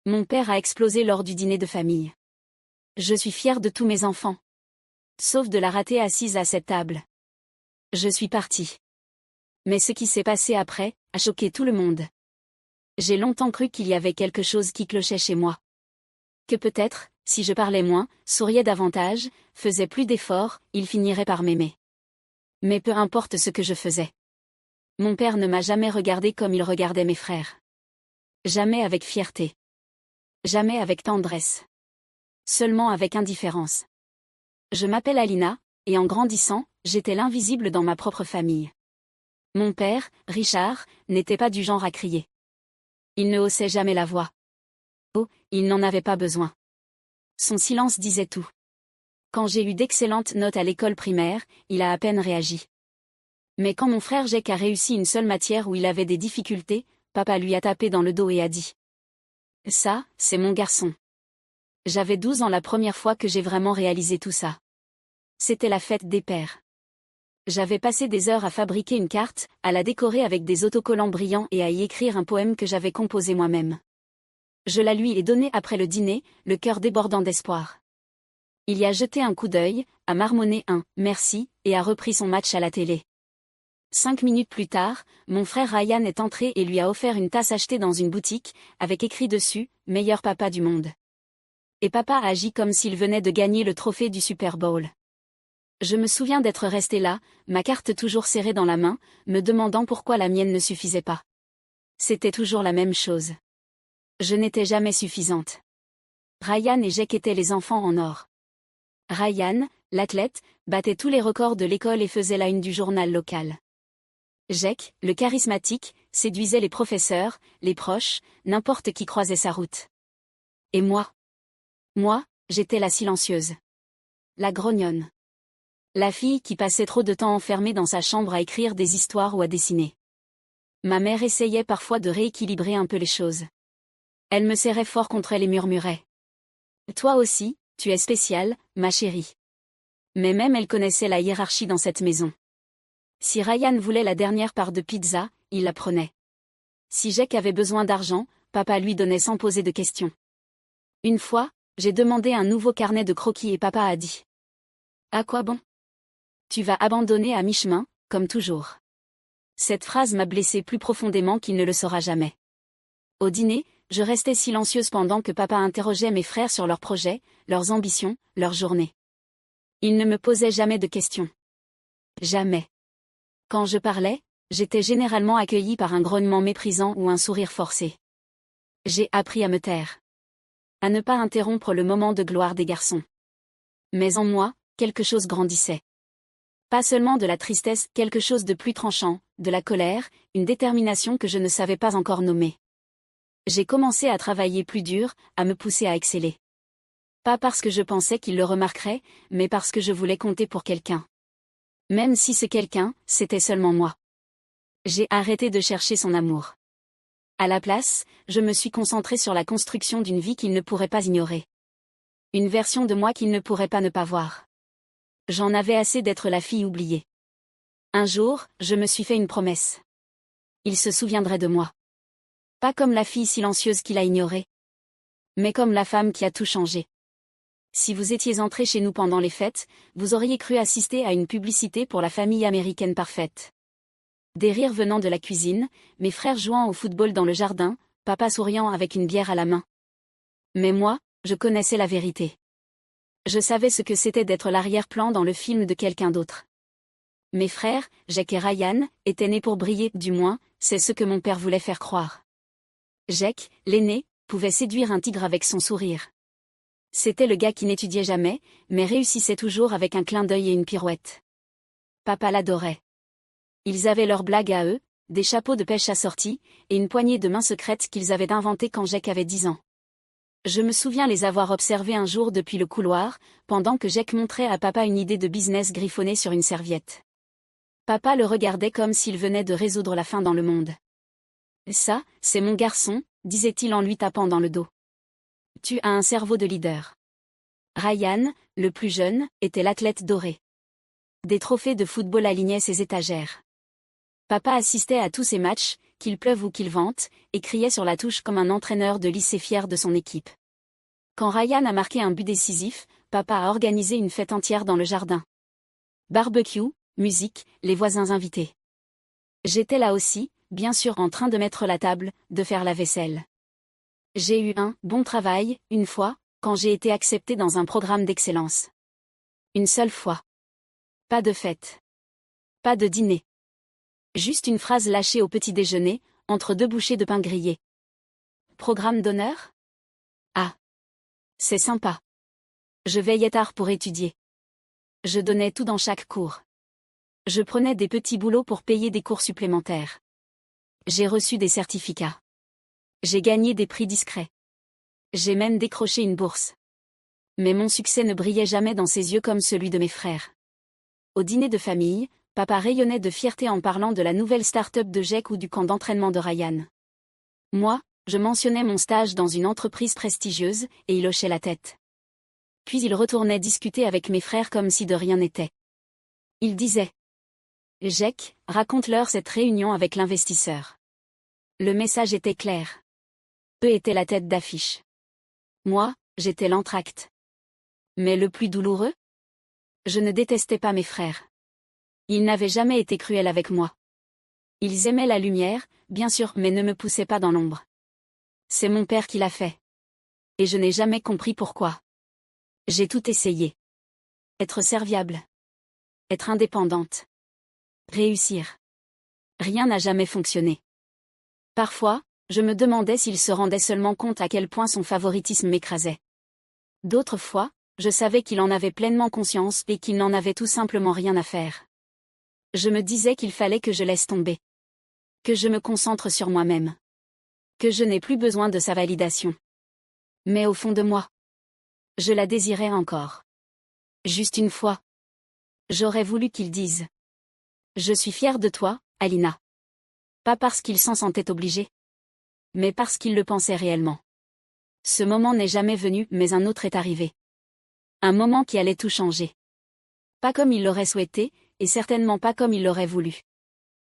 Mon père a explosé lors du dîner de famille. Je suis fière de tous mes enfants. Sauf de la rater assise à cette table. Je suis partie. Mais ce qui s'est passé après a choqué tout le monde. J'ai longtemps cru qu'il y avait quelque chose qui clochait chez moi. Que peut-être, si je parlais moins, souriais davantage, faisais plus d'efforts, il finirait par m'aimer. Mais peu importe ce que je faisais. Mon père ne m'a jamais regardé comme il regardait mes frères. Jamais avec fierté. Jamais avec tendresse. Seulement avec indifférence. Je m'appelle Alina, et en grandissant, j'étais l'invisible dans ma propre famille. Mon père, Richard, n'était pas du genre à crier. Il ne haussait jamais la voix. Oh, il n'en avait pas besoin. Son silence disait tout. Quand j'ai eu d'excellentes notes à l'école primaire, il a à peine réagi. Mais quand mon frère Jake a réussi une seule matière où il avait des difficultés, papa lui a tapé dans le dos et a dit « Ça, c'est mon garçon. » J'avais 12 ans la première fois que j'ai vraiment réalisé tout ça. C'était la fête des pères. J'avais passé des heures à fabriquer une carte, à la décorer avec des autocollants brillants et à y écrire un poème que j'avais composé moi-même. Je la lui ai donné après le dîner, le cœur débordant d'espoir. Il y a jeté un coup d'œil, a marmonné un « merci » et a repris son match à la télé. 5 minutes plus tard, mon frère Ryan est entré et lui a offert une tasse achetée dans une boutique, avec écrit dessus « Meilleur papa du monde ». Et papa a agi comme s'il venait de gagner le trophée du Super Bowl. Je me souviens d'être resté là, ma carte toujours serrée dans la main, me demandant pourquoi la mienne ne suffisait pas. C'était toujours la même chose. Je n'étais jamais suffisante. Ryan et Jake étaient les enfants en or. Ryan, l'athlète, battait tous les records de l'école et faisait la une du journal local. Jake, le charismatique, séduisait les professeurs, les proches, n'importe qui croisait sa route. Et moi, j'étais la silencieuse. La grognonne. La fille qui passait trop de temps enfermée dans sa chambre à écrire des histoires ou à dessiner. Ma mère essayait parfois de rééquilibrer un peu les choses. Elle me serrait fort contre elle et murmurait. « Toi aussi, tu es spéciale, ma chérie. » Mais même elle connaissait la hiérarchie dans cette maison. Si Ryan voulait la dernière part de pizza, il la prenait. Si Jake avait besoin d'argent, papa lui donnait sans poser de questions. Une fois, j'ai demandé un nouveau carnet de croquis et papa a dit. « À quoi bon ? Tu vas abandonner à mi-chemin, comme toujours. » Cette phrase m'a blessée plus profondément qu'il ne le saura jamais. Au dîner, je restais silencieuse pendant que papa interrogeait mes frères sur leurs projets, leurs ambitions, leurs journées. Il ne me posait jamais de questions. Jamais. Quand je parlais, j'étais généralement accueillie par un grognement méprisant ou un sourire forcé. J'ai appris à me taire. À ne pas interrompre le moment de gloire des garçons. Mais en moi, quelque chose grandissait. Pas seulement de la tristesse, quelque chose de plus tranchant, de la colère, une détermination que je ne savais pas encore nommer. J'ai commencé à travailler plus dur, à me pousser à exceller. Pas parce que je pensais qu'il le remarquerait, mais parce que je voulais compter pour quelqu'un. Même si ce quelqu'un, c'était seulement moi. J'ai arrêté de chercher son amour. À la place, je me suis concentrée sur la construction d'une vie qu'il ne pourrait pas ignorer. Une version de moi qu'il ne pourrait pas ne pas voir. J'en avais assez d'être la fille oubliée. Un jour, je me suis fait une promesse. Il se souviendrait de moi. Pas comme la fille silencieuse qu'il a ignorée. Mais comme la femme qui a tout changé. Si vous étiez entré chez nous pendant les fêtes, vous auriez cru assister à une publicité pour la famille américaine parfaite. Des rires venant de la cuisine, mes frères jouant au football dans le jardin, papa souriant avec une bière à la main. Mais moi, je connaissais la vérité. Je savais ce que c'était d'être l'arrière-plan dans le film de quelqu'un d'autre. Mes frères, Jake et Ryan, étaient nés pour briller, du moins, c'est ce que mon père voulait faire croire. Jake, l'aîné, pouvait séduire un tigre avec son sourire. C'était le gars qui n'étudiait jamais, mais réussissait toujours avec un clin d'œil et une pirouette. Papa l'adorait. Ils avaient leurs blagues à eux, des chapeaux de pêche assortis, et une poignée de main secrète qu'ils avaient inventée quand Jake avait 10 ans. Je me souviens les avoir observés un jour depuis le couloir, pendant que Jake montrait à papa une idée de business griffonnée sur une serviette. Papa le regardait comme s'il venait de résoudre la faim dans le monde. « Ça, c'est mon garçon », disait-il en lui tapant dans le dos. « Tu as un cerveau de leader. » Ryan, le plus jeune, était l'athlète doré. Des trophées de football alignaient ses étagères. Papa assistait à tous ses matchs, qu'il pleuve ou qu'il vente, et criait sur la touche comme un entraîneur de lycée fier de son équipe. Quand Ryan a marqué un but décisif, papa a organisé une fête entière dans le jardin. Barbecue, musique, les voisins invités. J'étais là aussi, bien sûr en train de mettre la table, de faire la vaisselle. J'ai eu un bon travail, une fois, quand j'ai été acceptée dans un programme d'excellence. Une seule fois. Pas de fête. Pas de dîner. Juste une phrase lâchée au petit déjeuner, entre 2 bouchées de pain grillé. Programme d'honneur? Ah. C'est sympa. Je veillais tard pour étudier. Je donnais tout dans chaque cours. Je prenais des petits boulots pour payer des cours supplémentaires. J'ai reçu des certificats. J'ai gagné des prix discrets. J'ai même décroché une bourse. Mais mon succès ne brillait jamais dans ses yeux comme celui de mes frères. Au dîner de famille, papa rayonnait de fierté en parlant de la nouvelle start-up de Jack ou du camp d'entraînement de Ryan. Moi, je mentionnais mon stage dans une entreprise prestigieuse, et il hochait la tête. Puis il retournait discuter avec mes frères comme si de rien n'était. Il disait: Jack, raconte-leur cette réunion avec l'investisseur. Le message était clair. Eux étaient la tête d'affiche. Moi, j'étais l'entracte. Mais le plus douloureux? Je ne détestais pas mes frères. Ils n'avaient jamais été cruels avec moi. Ils aimaient la lumière, bien sûr, mais ne me poussaient pas dans l'ombre. C'est mon père qui l'a fait. Et je n'ai jamais compris pourquoi. J'ai tout essayé. Être serviable. Être indépendante. Réussir. Rien n'a jamais fonctionné. Parfois, je me demandais s'il se rendait seulement compte à quel point son favoritisme m'écrasait. D'autres fois, je savais qu'il en avait pleinement conscience et qu'il n'en avait tout simplement rien à faire. Je me disais qu'il fallait que je laisse tomber. Que je me concentre sur moi-même. Que je n'ai plus besoin de sa validation. Mais au fond de moi, je la désirais encore. Juste une fois. J'aurais voulu qu'il dise: Je suis fier de toi, Alina. Pas parce qu'il s'en sentait obligé, mais parce qu'il le pensait réellement. Ce moment n'est jamais venu, mais un autre est arrivé. Un moment qui allait tout changer. Pas comme il l'aurait souhaité, et certainement pas comme il l'aurait voulu.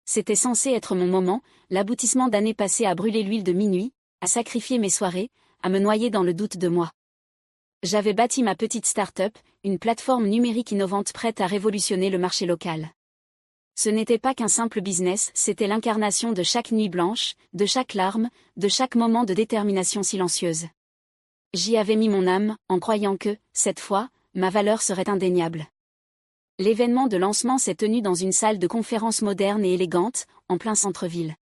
C'était censé être mon moment, l'aboutissement d'années passées à brûler l'huile de minuit, à sacrifier mes soirées, à me noyer dans le doute de moi. J'avais bâti ma petite start-up, une plateforme numérique innovante prête à révolutionner le marché local. Ce n'était pas qu'un simple business, c'était l'incarnation de chaque nuit blanche, de chaque larme, de chaque moment de détermination silencieuse. J'y avais mis mon âme, en croyant que, cette fois, ma valeur serait indéniable. L'événement de lancement s'est tenu dans une salle de conférence moderne et élégante, en plein centre-ville.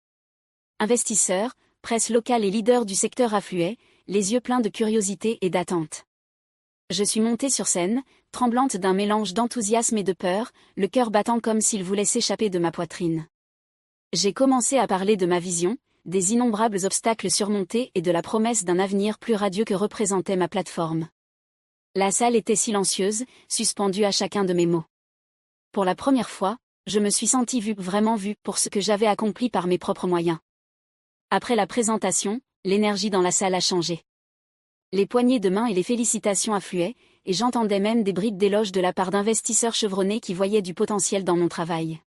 Investisseurs, presse locale et leaders du secteur affluaient, les yeux pleins de curiosité et d'attente. Je suis montée sur scène, tremblante d'un mélange d'enthousiasme et de peur, le cœur battant comme s'il voulait s'échapper de ma poitrine. J'ai commencé à parler de ma vision, des innombrables obstacles surmontés et de la promesse d'un avenir plus radieux que représentait ma plateforme. La salle était silencieuse, suspendue à chacun de mes mots. Pour la première fois, je me suis sentie vue, vraiment vue, pour ce que j'avais accompli par mes propres moyens. Après la présentation, l'énergie dans la salle a changé. Les poignées de main et les félicitations affluaient, et j'entendais même des bribes d'éloges de la part d'investisseurs chevronnés qui voyaient du potentiel dans mon travail.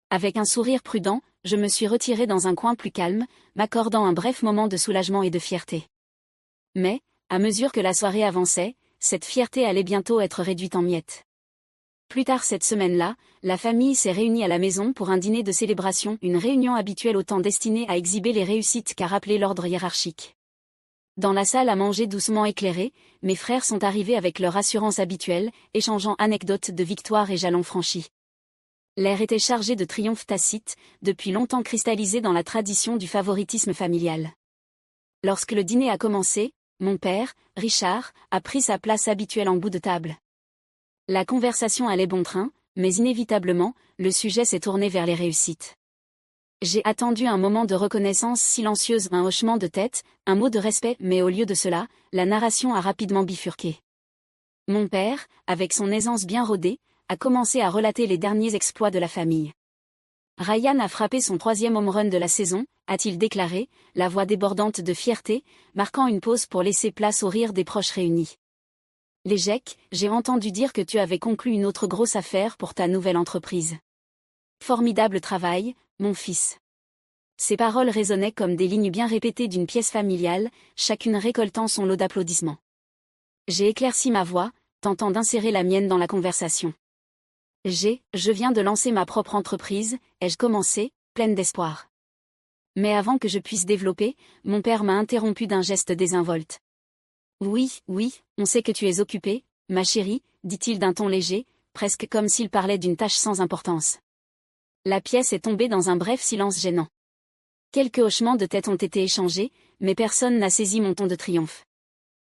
Avec un sourire prudent, je me suis retirée dans un coin plus calme, m'accordant un bref moment de soulagement et de fierté. Mais, à mesure que la soirée avançait, cette fierté allait bientôt être réduite en miettes. Plus tard cette semaine-là, la famille s'est réunie à la maison pour un dîner de célébration, une réunion habituelle autant destinée à exhiber les réussites qu'à rappeler l'ordre hiérarchique. Dans la salle à manger doucement éclairée, mes frères sont arrivés avec leur assurance habituelle, échangeant anecdotes de victoires et jalons franchis. L'air était chargé de triomphe tacite, depuis longtemps cristallisé dans la tradition du favoritisme familial. Lorsque le dîner a commencé, mon père, Richard, a pris sa place habituelle en bout de table. La conversation allait bon train, mais inévitablement, le sujet s'est tourné vers les réussites. J'ai attendu un moment de reconnaissance silencieuse, un hochement de tête, un mot de respect, mais au lieu de cela, la narration a rapidement bifurqué. Mon père, avec son aisance bien rodée, a commencé à relater les derniers exploits de la famille. Ryan a frappé son 3e home run de la saison, a-t-il déclaré, la voix débordante de fierté, marquant une pause pour laisser place au rire des proches réunis. Les Jack, j'ai entendu dire que tu avais conclu une autre grosse affaire pour ta nouvelle entreprise. Formidable travail, mon fils. Ces paroles résonnaient comme des lignes bien répétées d'une pièce familiale, chacune récoltant son lot d'applaudissements. J'ai éclairci ma voix, tentant d'insérer la mienne dans la conversation. Je viens de lancer ma propre entreprise, ai-je commencé, pleine d'espoir. Mais avant que je puisse développer, mon père m'a interrompu d'un geste désinvolte. Oui, on sait que tu es occupée, ma chérie, dit-il d'un ton léger, presque comme s'il parlait d'une tâche sans importance. La pièce est tombée dans un bref silence gênant. Quelques hochements de tête ont été échangés, mais personne n'a saisi mon ton de triomphe.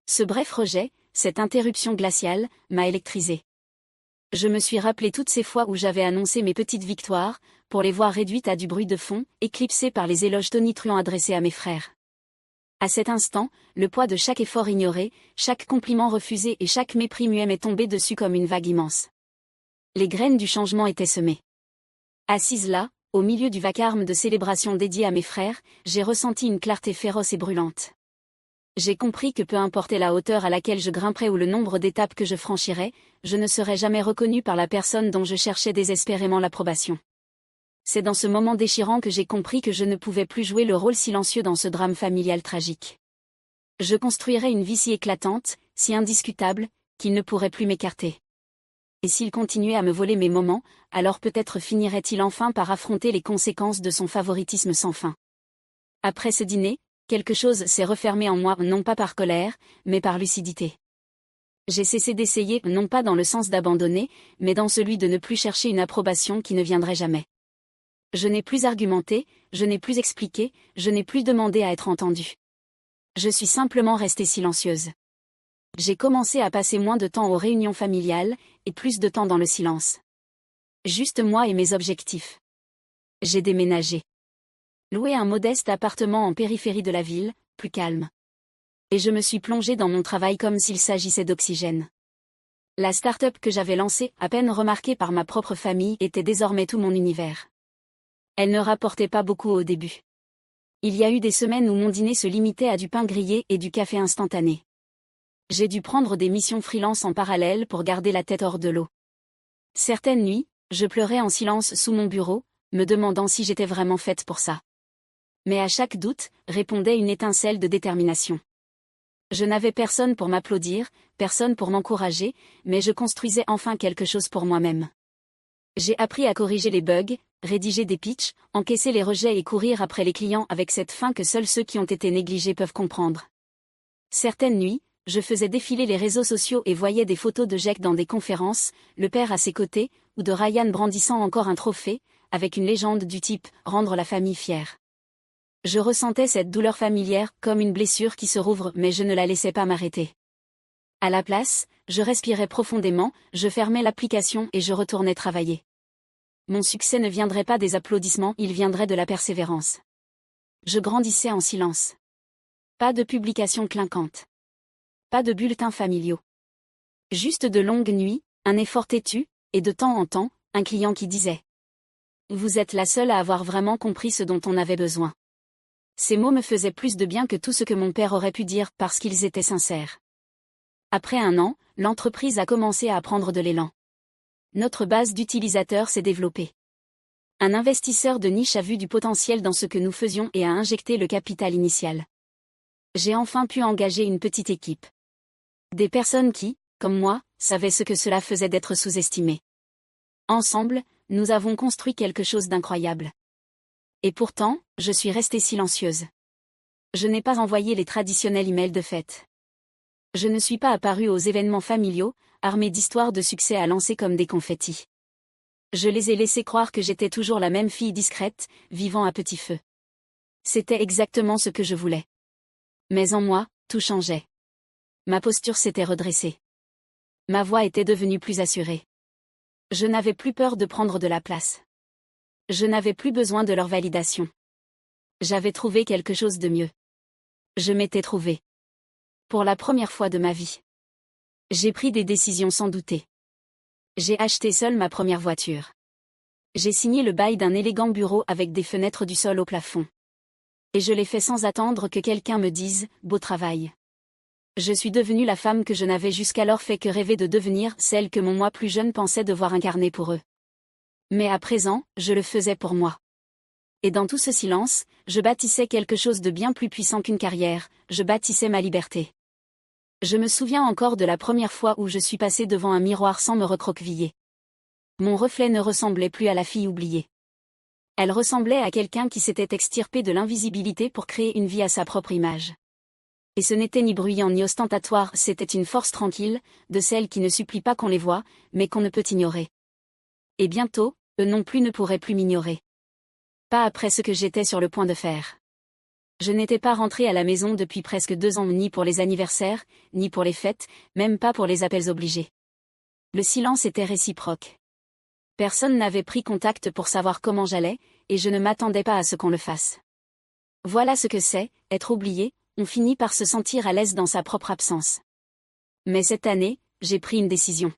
Ce bref rejet, cette interruption glaciale, m'a électrisé. Je me suis rappelé toutes ces fois où j'avais annoncé mes petites victoires, pour les voir réduites à du bruit de fond, éclipsées par les éloges tonitruants adressés à mes frères. À cet instant, le poids de chaque effort ignoré, chaque compliment refusé et chaque mépris muet m'est tombé dessus comme une vague immense. Les graines du changement étaient semées. Assise là, au milieu du vacarme de célébration dédié à mes frères, j'ai ressenti une clarté féroce et brûlante. J'ai compris que peu importe la hauteur à laquelle je grimperais ou le nombre d'étapes que je franchirais, je ne serais jamais reconnu par la personne dont je cherchais désespérément l'approbation. C'est dans ce moment déchirant que j'ai compris que je ne pouvais plus jouer le rôle silencieux dans ce drame familial tragique. Je construirais une vie si éclatante, si indiscutable, qu'il ne pourrait plus m'écarter. Et s'il continuait à me voler mes moments, alors peut-être finirait-il enfin par affronter les conséquences de son favoritisme sans fin. Après ce dîner, quelque chose s'est refermé en moi, non pas par colère, mais par lucidité. J'ai cessé d'essayer, non pas dans le sens d'abandonner, mais dans celui de ne plus chercher une approbation qui ne viendrait jamais. Je n'ai plus argumenté, je n'ai plus expliqué, je n'ai plus demandé à être entendue. Je suis simplement restée silencieuse. J'ai commencé à passer moins de temps aux réunions familiales, et plus de temps dans le silence. Juste moi et mes objectifs. J'ai déménagé. Loué un modeste appartement en périphérie de la ville, plus calme. Et je me suis plongée dans mon travail comme s'il s'agissait d'oxygène. La start-up que j'avais lancée, à peine remarquée par ma propre famille, était désormais tout mon univers. Elle ne rapportait pas beaucoup au début. Il y a eu des semaines où mon dîner se limitait à du pain grillé et du café instantané. J'ai dû prendre des missions freelance en parallèle pour garder la tête hors de l'eau. Certaines nuits, je pleurais en silence sous mon bureau, me demandant si j'étais vraiment faite pour ça. Mais à chaque doute, répondait une étincelle de détermination. Je n'avais personne pour m'applaudir, personne pour m'encourager, mais je construisais enfin quelque chose pour moi-même. J'ai appris à corriger les bugs, rédiger des pitchs, encaisser les rejets et courir après les clients avec cette faim que seuls ceux qui ont été négligés peuvent comprendre. Certaines nuits, je faisais défiler les réseaux sociaux et voyais des photos de Jack dans des conférences, le père à ses côtés, ou de Ryan brandissant encore un trophée, avec une légende du type « rendre la famille fière ». Je ressentais cette douleur familière comme une blessure qui se rouvre mais je ne la laissais pas m'arrêter. À la place, je respirais profondément, je fermais l'application et je retournais travailler. Mon succès ne viendrait pas des applaudissements, il viendrait de la persévérance. Je grandissais en silence. Pas de publications clinquantes. Pas de bulletins familiaux. Juste de longues nuits, un effort têtu, et de temps en temps, un client qui disait « Vous êtes la seule à avoir vraiment compris ce dont on avait besoin ». Ces mots me faisaient plus de bien que tout ce que mon père aurait pu dire parce qu'ils étaient sincères. Après un an, l'entreprise a commencé à prendre de l'élan. Notre base d'utilisateurs s'est développée. Un investisseur de niche a vu du potentiel dans ce que nous faisions et a injecté le capital initial. J'ai enfin pu engager une petite équipe. Des personnes qui, comme moi, savaient ce que cela faisait d'être sous-estimé. Ensemble, nous avons construit quelque chose d'incroyable. Et pourtant, je suis restée silencieuse. Je n'ai pas envoyé les traditionnels emails de fête. Je ne suis pas apparue aux événements familiaux, armée d'histoires de succès à lancer comme des confettis. Je les ai laissés croire que j'étais toujours la même fille discrète, vivant à petit feu. C'était exactement ce que je voulais. Mais en moi, tout changeait. Ma posture s'était redressée. Ma voix était devenue plus assurée. Je n'avais plus peur de prendre de la place. Je n'avais plus besoin de leur validation. J'avais trouvé quelque chose de mieux. Je m'étais trouvée. Pour la première fois de ma vie. J'ai pris des décisions sans douter. J'ai acheté seule ma première voiture. J'ai signé le bail d'un élégant bureau avec des fenêtres du sol au plafond. Et je l'ai fait sans attendre que quelqu'un me dise « beau travail ». Je suis devenue la femme que je n'avais jusqu'alors fait que rêver de devenir, celle que mon moi plus jeune pensait devoir incarner pour eux. Mais à présent, je le faisais pour moi. Et dans tout ce silence, je bâtissais quelque chose de bien plus puissant qu'une carrière, je bâtissais ma liberté. Je me souviens encore de la première fois où je suis passée devant un miroir sans me recroqueviller. Mon reflet ne ressemblait plus à la fille oubliée. Elle ressemblait à quelqu'un qui s'était extirpé de l'invisibilité pour créer une vie à sa propre image. Et ce n'était ni bruyant ni ostentatoire, c'était une force tranquille, de celle qui ne supplie pas qu'on les voie, mais qu'on ne peut ignorer. Et bientôt, eux non plus ne pourraient plus m'ignorer. Pas après ce que j'étais sur le point de faire. Je n'étais pas rentrée à la maison depuis presque 2 ans, ni pour les anniversaires, ni pour les fêtes, même pas pour les appels obligés. Le silence était réciproque. Personne n'avait pris contact pour savoir comment j'allais, et je ne m'attendais pas à ce qu'on le fasse. Voilà ce que c'est, être oublié, on finit par se sentir à l'aise dans sa propre absence. Mais cette année, j'ai pris une décision.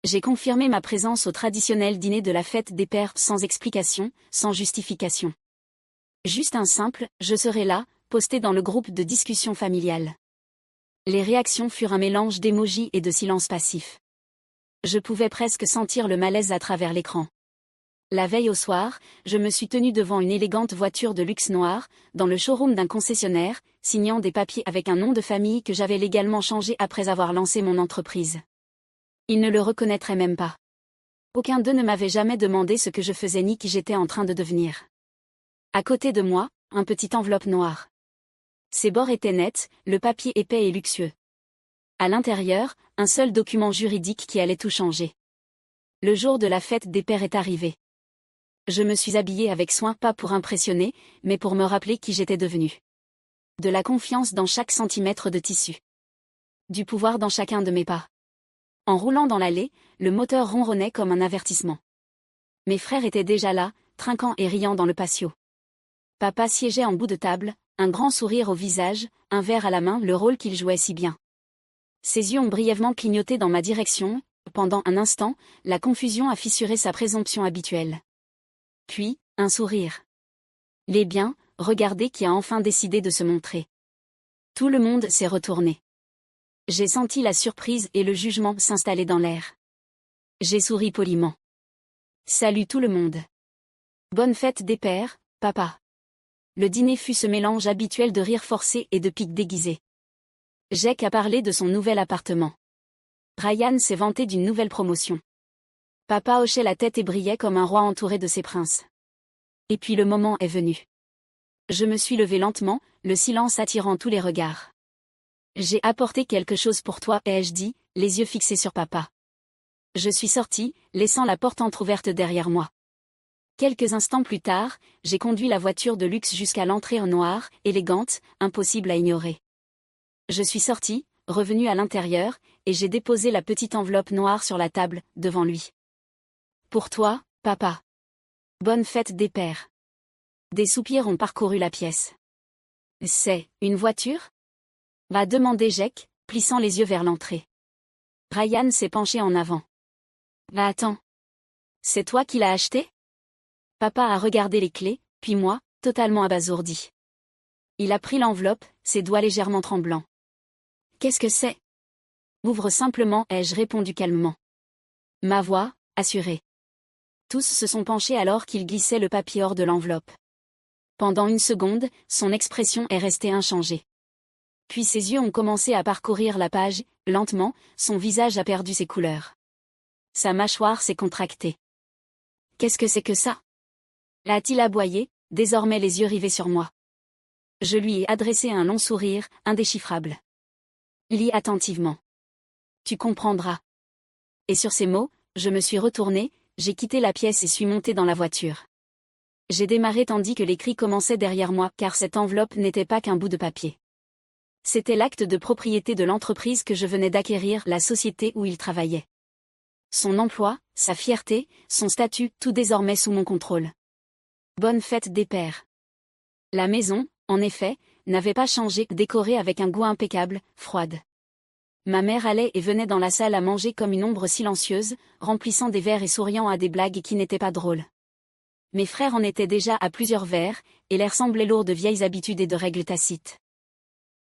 J'ai confirmé ma présence au traditionnel dîner de la fête des pères sans explication, sans justification. Juste un simple « je serai là » posté dans le groupe de discussion familiale. Les réactions furent un mélange d'émojis et de silence passif. Je pouvais presque sentir le malaise à travers l'écran. La veille au soir, je me suis tenue devant une élégante voiture de luxe noire, dans le showroom d'un concessionnaire, signant des papiers avec un nom de famille que j'avais légalement changé après avoir lancé mon entreprise. Ils ne le reconnaîtraient même pas. Aucun d'eux ne m'avait jamais demandé ce que je faisais ni qui j'étais en train de devenir. À côté de moi, un petit enveloppe noire. Ses bords étaient nets, le papier épais et luxueux. À l'intérieur, un seul document juridique qui allait tout changer. Le jour de la fête des pères est arrivé. Je me suis habillée avec soin, pas pour impressionner, mais pour me rappeler qui j'étais devenue. De la confiance dans chaque centimètre de tissu. Du pouvoir dans chacun de mes pas. En roulant dans l'allée, le moteur ronronnait comme un avertissement. Mes frères étaient déjà là, trinquant et riant dans le patio. Papa siégeait en bout de table, un grand sourire au visage, un verre à la main, le rôle qu'il jouait si bien. Ses yeux ont brièvement clignoté dans ma direction, pendant un instant, la confusion a fissuré sa présomption habituelle. Puis, un sourire. Les biens, regardez qui a enfin décidé de se montrer. Tout le monde s'est retourné. J'ai senti la surprise et le jugement s'installer dans l'air. J'ai souri poliment. Salut tout le monde. Bonne fête des pères, papa. Le dîner fut ce mélange habituel de rire forcé et de piques déguisées. Jack a parlé de son nouvel appartement. Ryan s'est vanté d'une nouvelle promotion. Papa hochait la tête et brillait comme un roi entouré de ses princes. Et puis le moment est venu. Je me suis levée lentement, le silence attirant tous les regards. J'ai apporté quelque chose pour toi, ai-je dit, les yeux fixés sur papa. Je suis sortie, laissant la porte entr'ouverte derrière moi. Quelques instants plus tard, j'ai conduit la voiture de luxe jusqu'à l'entrée en noir, élégante, impossible à ignorer. Je suis sortie, revenue à l'intérieur, et j'ai déposé la petite enveloppe noire sur la table, devant lui. Pour toi, papa. Bonne fête des pères. Des soupirs ont parcouru la pièce. C'est une voiture ? Va demander Jack, plissant les yeux vers l'entrée. Ryan s'est penché en avant. Va attends. C'est toi qui l'as acheté ? Papa a regardé les clés, puis moi, totalement abasourdi. Il a pris l'enveloppe, ses doigts légèrement tremblants. Qu'est-ce que c'est ? Ouvre simplement, ai-je répondu calmement. Ma voix, assurée. Tous se sont penchés alors qu'il glissait le papier hors de l'enveloppe. Pendant une seconde, son expression est restée inchangée. Puis ses yeux ont commencé à parcourir la page, lentement, son visage a perdu ses couleurs. Sa mâchoire s'est contractée. Qu'est-ce que c'est que ça ? A-t-il aboyé, désormais les yeux rivés sur moi. Je lui ai adressé un long sourire, indéchiffrable. Lis attentivement. Tu comprendras. Et sur ces mots, je me suis retournée, j'ai quitté la pièce et suis montée dans la voiture. J'ai démarré tandis que les cris commençaient derrière moi, car cette enveloppe n'était pas qu'un bout de papier. C'était l'acte de propriété de l'entreprise que je venais d'acquérir, la société où il travaillait. Son emploi, sa fierté, son statut, tout désormais sous mon contrôle. Bonne fête des pères. La maison, en effet, n'avait pas changé, décorée avec un goût impeccable, froide. Ma mère allait et venait dans la salle à manger comme une ombre silencieuse, remplissant des verres et souriant à des blagues qui n'étaient pas drôles. Mes frères en étaient déjà à plusieurs verres, et l'air semblait lourd de vieilles habitudes et de règles tacites.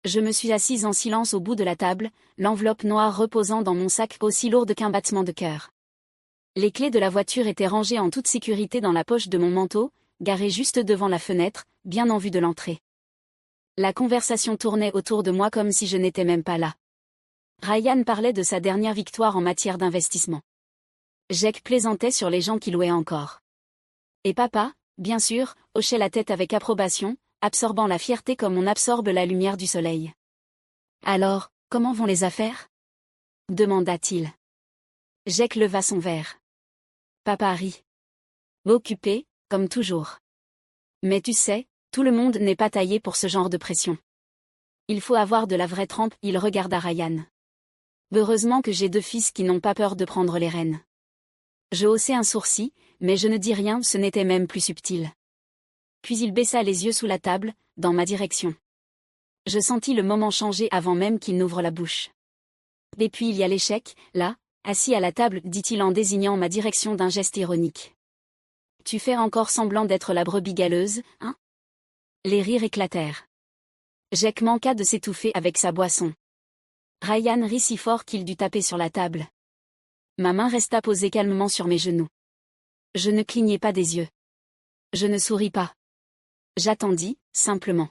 Je me suis assise en silence au bout de la table, l'enveloppe noire reposant dans mon sac aussi lourde qu'un battement de cœur. Les clés de la voiture étaient rangées en toute sécurité dans la poche de mon manteau, garé juste devant la fenêtre, bien en vue de l'entrée. La conversation tournait autour de moi comme si je n'étais même pas là. Ryan parlait de sa dernière victoire en matière d'investissement. Jake plaisantait sur les gens qui louaient encore. Et papa, bien sûr, hochait la tête avec approbation, absorbant la fierté comme on absorbe la lumière du soleil. « Alors, comment vont les affaires ?» demanda-t-il. Jake leva son verre. Papa rit. Occupé, comme toujours. Mais tu sais, tout le monde n'est pas taillé pour ce genre de pression. Il faut avoir de la vraie trempe, il regarda Ryan. Heureusement que j'ai 2 fils qui n'ont pas peur de prendre les rênes. Je haussai un sourcil, mais je ne dis rien, ce n'était même plus subtil. Puis il baissa les yeux sous la table, dans ma direction. Je sentis le moment changer avant même qu'il n'ouvre la bouche. Et puis il y a l'échec, là, assis à la table, dit-il en désignant ma direction d'un geste ironique. Tu fais encore semblant d'être la brebis galeuse, hein? Les rires éclatèrent. Jake manqua de s'étouffer avec sa boisson. Ryan rit si fort qu'il dut taper sur la table. Ma main resta posée calmement sur mes genoux. Je ne clignai pas des yeux. Je ne souris pas. J'attendis, simplement.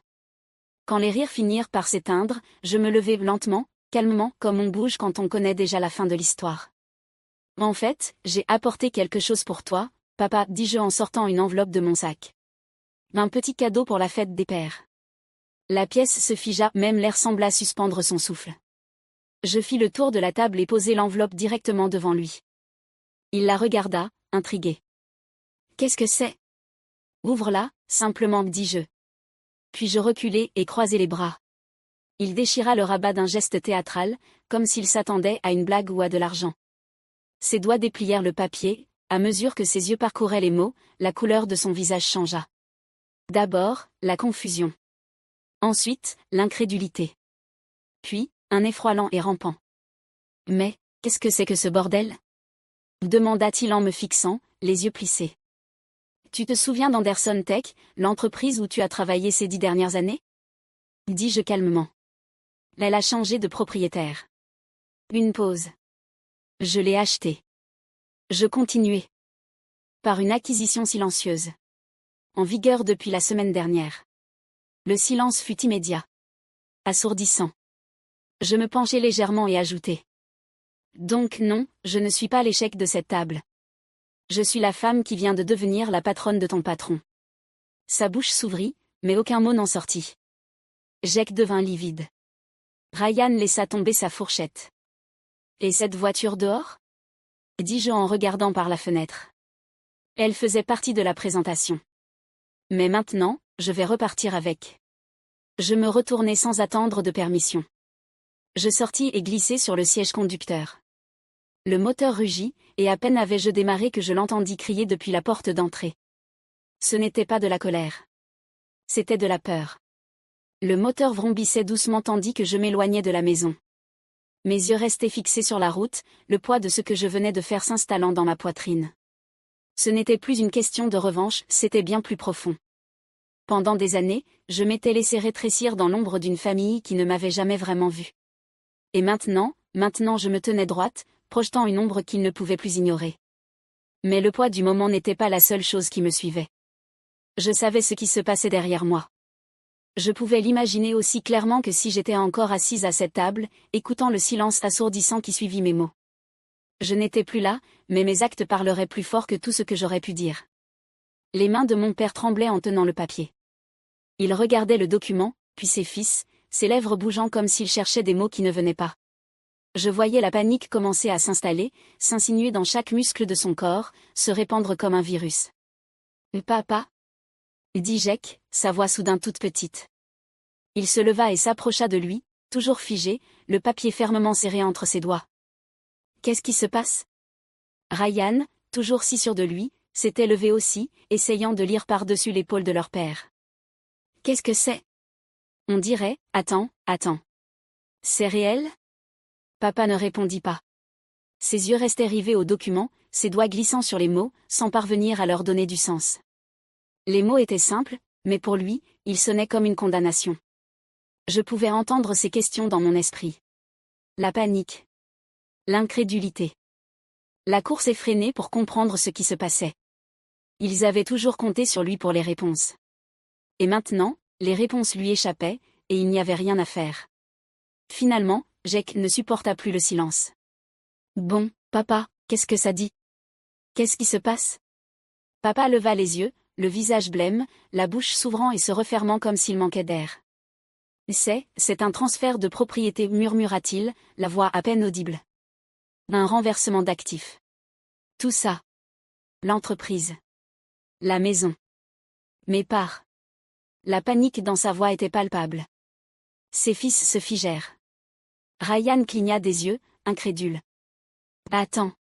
Quand les rires finirent par s'éteindre, je me levai lentement, calmement, comme on bouge quand on connaît déjà la fin de l'histoire. En fait, j'ai apporté quelque chose pour toi, papa, dis-je en sortant une enveloppe de mon sac. Un petit cadeau pour la fête des pères. La pièce se figea, même l'air sembla suspendre son souffle. Je fis le tour de la table et posai l'enveloppe directement devant lui. Il la regarda, intrigué. Qu'est-ce que c'est? Ouvre-la, simplement, dis-je. Puis je reculai et croisai les bras. Il déchira le rabat d'un geste théâtral, comme s'il s'attendait à une blague ou à de l'argent. Ses doigts déplièrent le papier, à mesure que ses yeux parcouraient les mots, la couleur de son visage changea. D'abord, la confusion. Ensuite, l'incrédulité. Puis, un effroi lent et rampant. « Mais, qu'est-ce que c'est que ce bordel ?» demanda-t-il en me fixant, les yeux plissés. « Tu te souviens d'Anderson Tech, l'entreprise où tu as travaillé ces 10 dernières années ?» dis-je calmement. Elle a changé de propriétaire. Une pause. Je l'ai acheté. Je continuai. Par une acquisition silencieuse. En vigueur depuis la semaine dernière. Le silence fut immédiat. Assourdissant. Je me penchai légèrement et ajoutai. Donc non, je ne suis pas l'échec de cette table. Je suis la femme qui vient de devenir la patronne de ton patron. Sa bouche s'ouvrit, mais aucun mot n'en sortit. Jake devint livide. Ryan laissa tomber sa fourchette. Et cette voiture dehors? dis-je en regardant par la fenêtre. Elle faisait partie de la présentation. Mais maintenant, je vais repartir avec. Je me retournai sans attendre de permission. Je sortis et glissai sur le siège conducteur. Le moteur rugit, et à peine avais-je démarré que je l'entendis crier depuis la porte d'entrée. Ce n'était pas de la colère. C'était de la peur. Le moteur vrombissait doucement tandis que je m'éloignais de la maison. Mes yeux restaient fixés sur la route, le poids de ce que je venais de faire s'installant dans ma poitrine. Ce n'était plus une question de revanche, c'était bien plus profond. Pendant des années, je m'étais laissé rétrécir dans l'ombre d'une famille qui ne m'avait jamais vraiment vue. Et maintenant je me tenais droite, projetant une ombre qu'il ne pouvait plus ignorer. Mais le poids du moment n'était pas la seule chose qui me suivait. Je savais ce qui se passait derrière moi. Je pouvais l'imaginer aussi clairement que si j'étais encore assise à cette table, écoutant le silence assourdissant qui suivit mes mots. Je n'étais plus là, mais mes actes parleraient plus fort que tout ce que j'aurais pu dire. Les mains de mon père tremblaient en tenant le papier. Il regardait le document, puis ses fils, ses lèvres bougeant comme s'il cherchait des mots qui ne venaient pas. Je voyais la panique commencer à s'installer, s'insinuer dans chaque muscle de son corps, se répandre comme un virus. « Papa ?» dit Jake, sa voix soudain toute petite. Il se leva et s'approcha de lui, toujours figé, le papier fermement serré entre ses doigts. « Qu'est-ce qui se passe ?» Ryan, toujours si sûr de lui, s'était levé aussi, essayant de lire par-dessus l'épaule de leur père. « Qu'est-ce que c'est ? On dirait, attends. C'est réel ? » Papa ne répondit pas. Ses yeux restaient rivés au document, ses doigts glissant sur les mots, sans parvenir à leur donner du sens. Les mots étaient simples, mais pour lui, ils sonnaient comme une condamnation. Je pouvais entendre ces questions dans mon esprit. La panique. L'incrédulité. La course effrénée pour comprendre ce qui se passait. Ils avaient toujours compté sur lui pour les réponses. Et maintenant, les réponses lui échappaient, et il n'y avait rien à faire. Finalement, Jake ne supporta plus le silence. Bon, papa, qu'est-ce que ça dit? Qu'est-ce qui se passe? Papa leva les yeux, le visage blême, la bouche s'ouvrant et se refermant comme s'il manquait d'air. C'est un transfert de propriété, murmura-t-il, la voix à peine audible. Un renversement d'actifs. Tout ça. L'entreprise. La maison. Mes parts. La panique dans sa voix était palpable. Ses fils se figèrent. Ryan cligna des yeux, incrédule. Attends.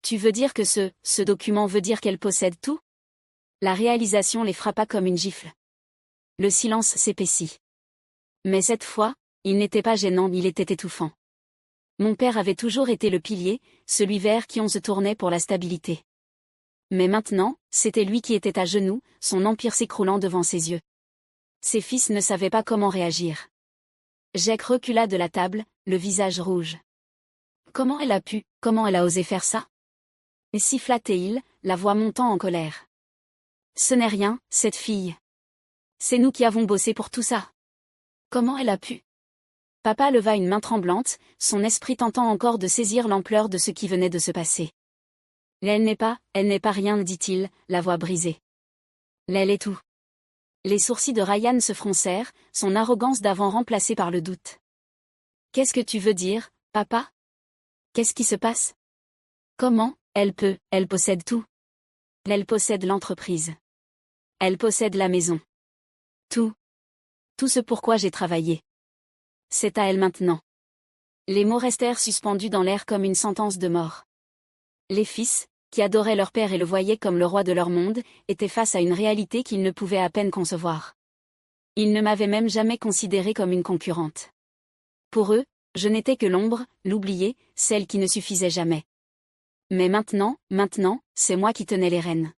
Tu veux dire que ce document veut dire qu'elle possède tout? La réalisation les frappa comme une gifle. Le silence s'épaissit. Mais cette fois, il n'était pas gênant, il était étouffant. Mon père avait toujours été le pilier, celui vers qui on se tournait pour la stabilité. Mais maintenant, c'était lui qui était à genoux, son empire s'écroulant devant ses yeux. Ses fils ne savaient pas comment réagir. Jake recula de la table, le visage rouge. Comment elle a osé faire ça? Siffla-t-il, la voix montant en colère. Ce n'est rien, cette fille. C'est nous qui avons bossé pour tout ça. Comment elle a pu? Papa leva une main tremblante, son esprit tentant encore de saisir l'ampleur de ce qui venait de se passer. Elle n'est pas rien, dit-il, la voix brisée. Elle est tout. Les sourcils de Ryan se froncèrent, son arrogance d'avant remplacée par le doute. Qu'est-ce que tu veux dire, papa? Qu'est-ce qui se passe? Comment, elle possède tout. Elle possède l'entreprise. Elle possède la maison. Tout. Tout ce pourquoi j'ai travaillé. C'est à elle maintenant. Les mots restèrent suspendus dans l'air comme une sentence de mort. Les fils, qui adoraient leur père et le voyaient comme le roi de leur monde, étaient face à une réalité qu'ils ne pouvaient à peine concevoir. Ils ne m'avaient même jamais considérée comme une concurrente. Pour eux, je n'étais que l'ombre, l'oubliée, celle qui ne suffisait jamais. Mais maintenant, c'est moi qui tenais les rênes.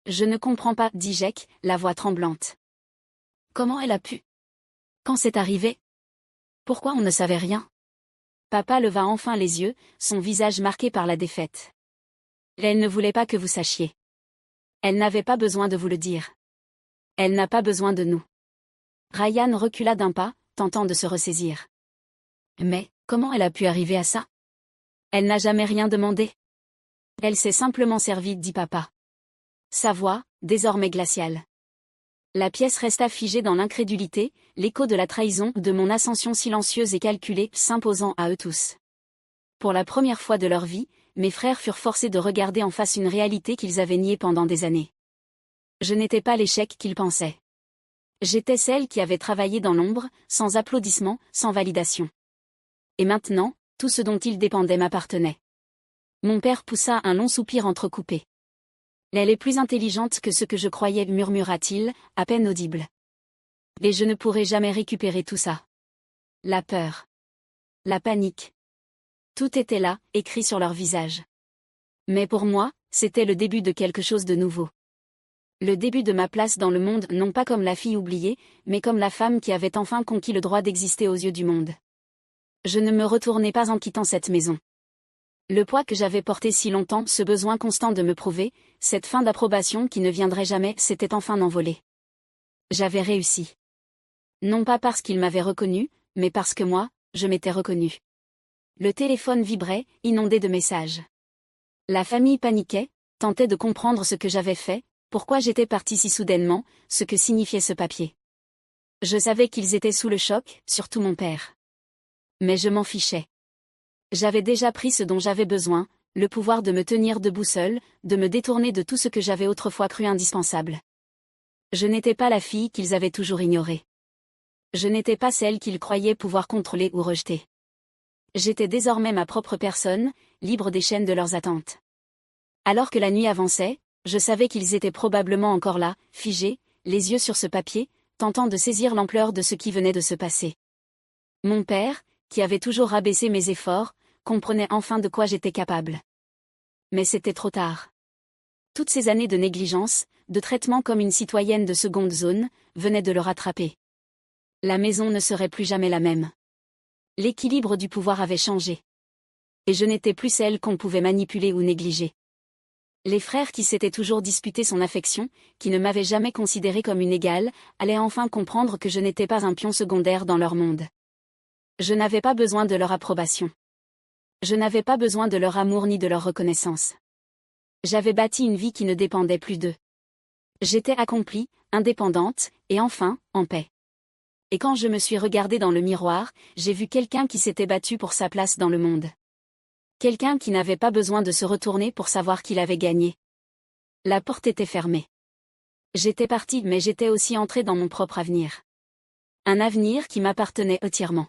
Je ne comprends pas, dit Jake, la voix tremblante. Comment elle a pu? Quand c'est arrivé? Pourquoi on ne savait rien? Papa leva enfin les yeux, son visage marqué par la défaite. Elle ne voulait pas que vous sachiez. Elle n'avait pas besoin de vous le dire. Elle n'a pas besoin de nous. Ryan recula d'un pas, tentant de se ressaisir. Mais, comment elle a pu arriver à ça? Elle n'a jamais rien demandé. Elle s'est simplement servie, dit papa. Sa voix, désormais glaciale. La pièce resta figée dans l'incrédulité, l'écho de la trahison, de mon ascension silencieuse et calculée, s'imposant à eux tous. Pour la première fois de leur vie, mes frères furent forcés de regarder en face une réalité qu'ils avaient niée pendant des années. Je n'étais pas l'échec qu'ils pensaient. J'étais celle qui avait travaillé dans l'ombre, sans applaudissements, sans validation. Et maintenant, tout ce dont ils dépendaient m'appartenait. Mon père poussa un long soupir entrecoupé. Elle est plus intelligente que ce que je croyais, murmura-t-il, à peine audible. Et je ne pourrai jamais récupérer tout ça. La peur. La panique. Tout était là, écrit sur leur visage. Mais pour moi, c'était le début de quelque chose de nouveau. Le début de ma place dans le monde, non pas comme la fille oubliée, mais comme la femme qui avait enfin conquis le droit d'exister aux yeux du monde. Je ne me retournai pas en quittant cette maison. Le poids que j'avais porté si longtemps, ce besoin constant de me prouver, cette fin d'approbation qui ne viendrait jamais, s'était enfin envolé. J'avais réussi. Non pas parce qu'il m'avait reconnu, mais parce que moi, je m'étais reconnu. Le téléphone vibrait, inondé de messages. La famille paniquait, tentait de comprendre ce que j'avais fait, pourquoi j'étais partie si soudainement, ce que signifiait ce papier. Je savais qu'ils étaient sous le choc, surtout mon père. Mais je m'en fichais. J'avais déjà pris ce dont j'avais besoin, le pouvoir de me tenir debout seule, de me détourner de tout ce que j'avais autrefois cru indispensable. Je n'étais pas la fille qu'ils avaient toujours ignorée. Je n'étais pas celle qu'ils croyaient pouvoir contrôler ou rejeter. J'étais désormais ma propre personne, libre des chaînes de leurs attentes. Alors que la nuit avançait, je savais qu'ils étaient probablement encore là, figés, les yeux sur ce papier, tentant de saisir l'ampleur de ce qui venait de se passer. Mon père, qui avait toujours rabaissé mes efforts, comprenait enfin de quoi j'étais capable. Mais c'était trop tard. Toutes ces années de négligence, de traitement comme une citoyenne de seconde zone, venaient de le rattraper. La maison ne serait plus jamais la même. L'équilibre du pouvoir avait changé. Et je n'étais plus celle qu'on pouvait manipuler ou négliger. Les frères qui s'étaient toujours disputé son affection, qui ne m'avaient jamais considéré comme une égale, allaient enfin comprendre que je n'étais pas un pion secondaire dans leur monde. Je n'avais pas besoin de leur approbation. Je n'avais pas besoin de leur amour ni de leur reconnaissance. J'avais bâti une vie qui ne dépendait plus d'eux. J'étais accomplie, indépendante, et enfin, en paix. Et quand je me suis regardée dans le miroir, j'ai vu quelqu'un qui s'était battu pour sa place dans le monde. Quelqu'un qui n'avait pas besoin de se retourner pour savoir qu'il avait gagné. La porte était fermée. J'étais partie mais j'étais aussi entrée dans mon propre avenir. Un avenir qui m'appartenait entièrement.